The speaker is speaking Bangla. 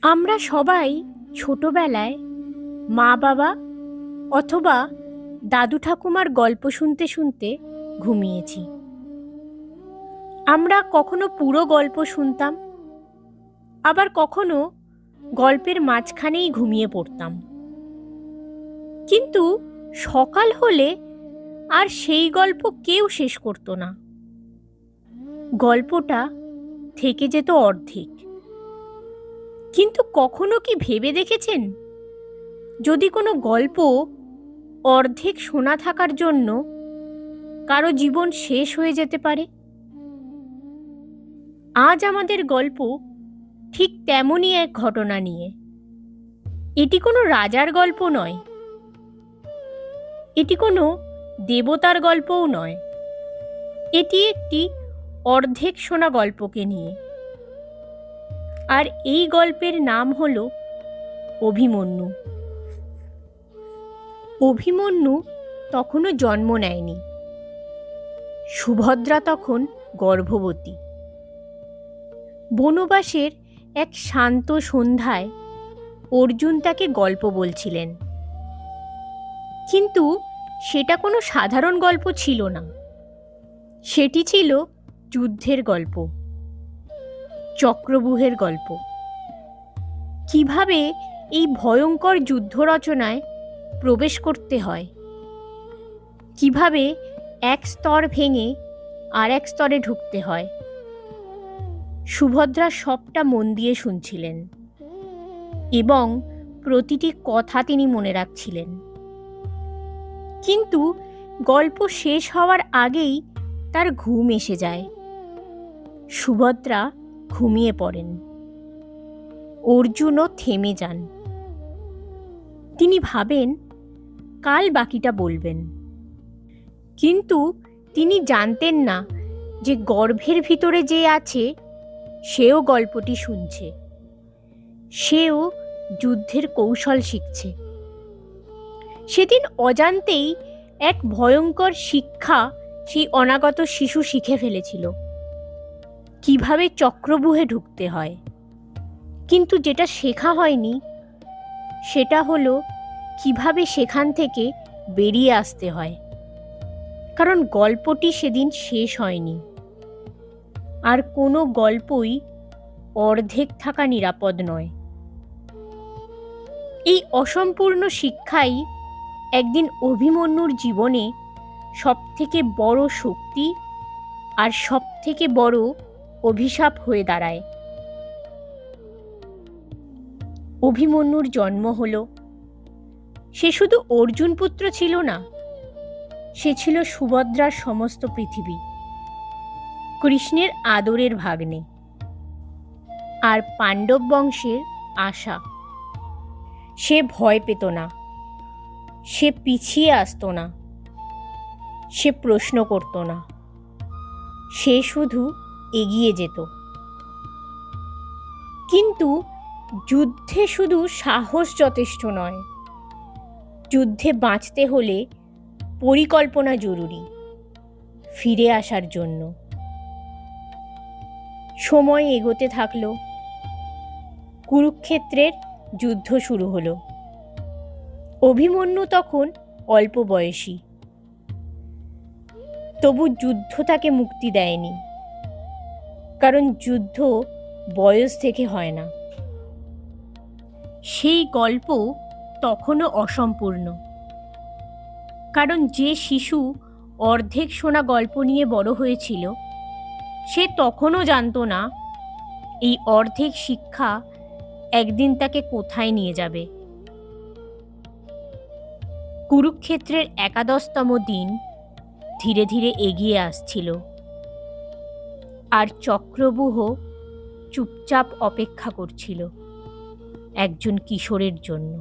আমরা সবাই ছোটবেলায় মা বাবা অথবা দাদু ঠাকুমার গল্প শুনতে শুনতে ঘুমিয়েছি। আমরা কখনো পুরো গল্প শুনতাম, আবার কখনো গল্পের মাঝখানেই ঘুমিয়ে পড়তাম। কিন্তু সকাল হলে আর সেই গল্প কেউ শেষ করতো না। গল্পটা থেকে যেত অর্ধেক। কিন্তু কখনো কি ভেবে দেখেছেন, যদি কোনো গল্প অর্ধেক শোনা থাকার জন্য কারো জীবন শেষ হয়ে যেতে পারে? আজ আমাদের গল্প ঠিক তেমনই এক ঘটনা নিয়ে। এটি কোনো রাজার গল্প নয়, এটি কোনো দেবতার গল্পও নয়। এটি একটি অর্ধেক শোনা গল্পকে নিয়ে। আর এই গল্পের নাম হলো অভিমন্যু। অভিমন্যু তখনও জন্ম নেয়নি। সুভদ্রা তখন গর্ভবতী। বনবাসের এক শান্ত সন্ধ্যায় অর্জুন তাকে গল্প বলছিলেন। কিন্তু সেটা কোনো সাধারণ গল্প ছিল না। সেটি ছিল যুদ্ধের গল্প, চক্রব্যূহের গল্প। কিভাবে এই ভয়ঙ্কর যুদ্ধ রচনায় প্রবেশ করতে হয়, কিভাবে এক স্তর ভেঙে আর এক স্তরে ঢুকতে হয়। সুভদ্রা সবটা মন দিয়ে শুনছিলেন এবং প্রতিটি কথা তিনি মনে রাখছিলেন। কিন্তু গল্প শেষ হওয়ার আগেই তার ঘুম এসে যায়। সুভদ্রা ঘুমিয়ে পড়েন। অর্জুনও থেমে যান। তিনি ভাবেন কাল বাকিটা বলবেন। কিন্তু তিনি জানতেন না যে গর্ভের ভিতরে যে আছে সেও গল্পটি শুনছে, সেও যুদ্ধের কৌশল শিখছে। সেদিন অজান্তেই এক ভয়ঙ্কর শিক্ষা সেই অনাগত শিশু শিখে ফেলেছিল, কিভাবে চক্রব্যূহে ঢুকতে হয়। কিন্তু যেটা শেখা হয়নি সেটা হলো কিভাবে সেখান থেকে বেরিয়ে আসতে হয়। কারণ গল্পটি সেদিন শেষ হয়নি, আর কোনো গল্পই অর্ধেক থাকা নিরাপদ নয়। এই অসম্পূর্ণ শিক্ষাই একদিন অভিমন্যুর জীবনে সবথেকে বড় শক্তি আর সবথেকে বড় অভিশাপ হয়ে দাঁড়ায়। অভিমন্যুর জন্ম হলো। সে শুধু অর্জুন পুত্র ছিল না, সে ছিল সুভদ্রার সমস্ত পৃথিবী, কৃষ্ণের আদরের ভাগ্নে আর পাণ্ডব বংশের আশা। সে ভয় পেত না, সে পিছিয়ে আসতো না, সে প্রশ্ন করত না, সে শুধু এগিয়ে যেত। কিন্তু যুদ্ধে শুধু সাহস যথেষ্ট নয়, যুদ্ধে বাঁচতে হলে পরিকল্পনা জরুরি ফিরে আসার জন্য। সময় এগোতে থাকলো। কুরুক্ষেত্রের যুদ্ধ শুরু হলো। অভিমন্যু তখন অল্প বয়সী, তবু যুদ্ধ তাকে মুক্তি দেয়নি, কারণ যুদ্ধ বয়স থেকে হয় না। সেই গল্প তখনও অসম্পূর্ণ, কারণ যে শিশু অর্ধেক শোনা গল্প নিয়ে বড় হয়েছিল সে তখনও জানতো না এই অর্ধেক শিক্ষা একদিন তাকে কোথায় নিয়ে যাবে। কুরুক্ষেত্রের 11তম দিন ধীরে ধীরে এগিয়ে আসছিল, আর চক্রব্যূহ চুপচাপ অপেক্ষা করছিল একজন কিশোরের জন্য।